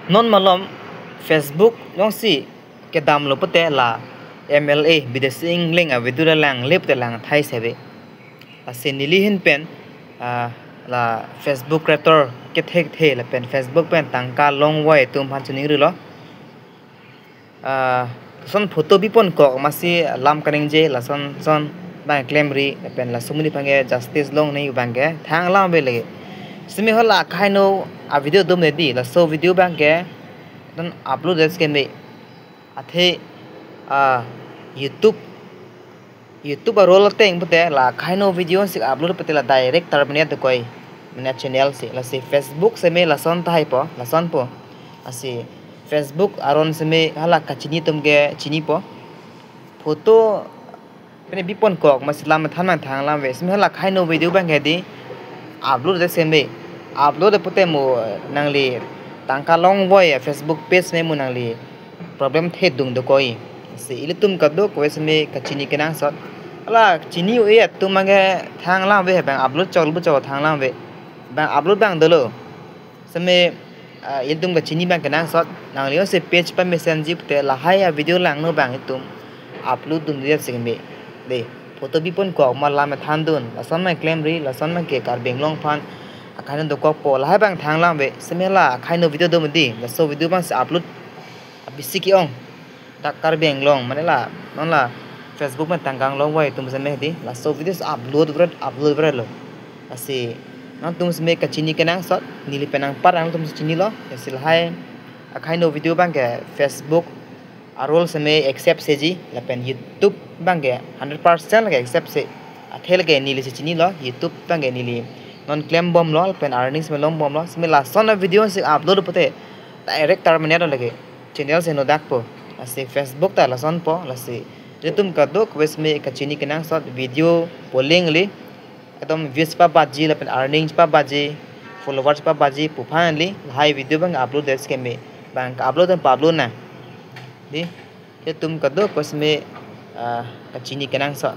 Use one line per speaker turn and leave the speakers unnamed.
non malom Facebook yong si ke dam lo pete la MLA bidesing link a vidura lang lep te lang thai sebe ase nili hin pen la Facebook creator ke thek the la pen Facebook pen tangka long way tum phan chuni ri lo son photo bi pon ko masi lam kaning je la son bang claim ri la pen la sumni phange justice long nei bangge thang lam be lege simi hola khaino a video dum ne di la so video bangge dan upload des ke me athe YouTube role teng pute la khaino video sik upload pute la direct tar bne de koi mena channel se la se Facebook se me la son thai po la son po ase Facebook aron se me hala kachini tumge chini po photo pene bipon kok maslam than thang lam ve se me hala khaino video bang he di upload de se me upload pute mo nangli tangka long boy Facebook page me mo nangli problem the dung de koi se ilitum kaddo ko se me kachini kenang sot ala chini u ye tumange thang lam ve bang upload chol bu chaw thang lam ve bang upload bang dolo se me ilitum ka chini bang kenang sot nangli se page pa messenger te la hai video lang no bang itum upload dum de se me de photo bipon ko ma lam than dun la son ma claim ri la son ma ke kar beng long phan akan do ko po la hai bang thang lam ve se me la khaino video dum di la so video bang se upload bisiki ong takar beng long mane la non la Facebook man tanggang long way tum se me di la so videos upload berat lo asi non tum se me ka chini kenang sot nili penang parang tum se chini lo esil hai akai no video bang ke Facebook arol se me accept se ji la pen YouTube bang ke 100% la accept se athel ke nili se chini lo YouTube bang ke nili non claim bom lo pen earnings me long bom lo se me la son video se upload pote direct terminate lage channel se no dak po ase Facebook ta la son po la se tum ka dok wes me ka chini kenang sot video polling li ekdom views pa baji la pen earnings pa baji followers pa baji pu finally hai video bang upload des ke me bang upload dan upload na di tum ka dok wes me ka chini kenang sot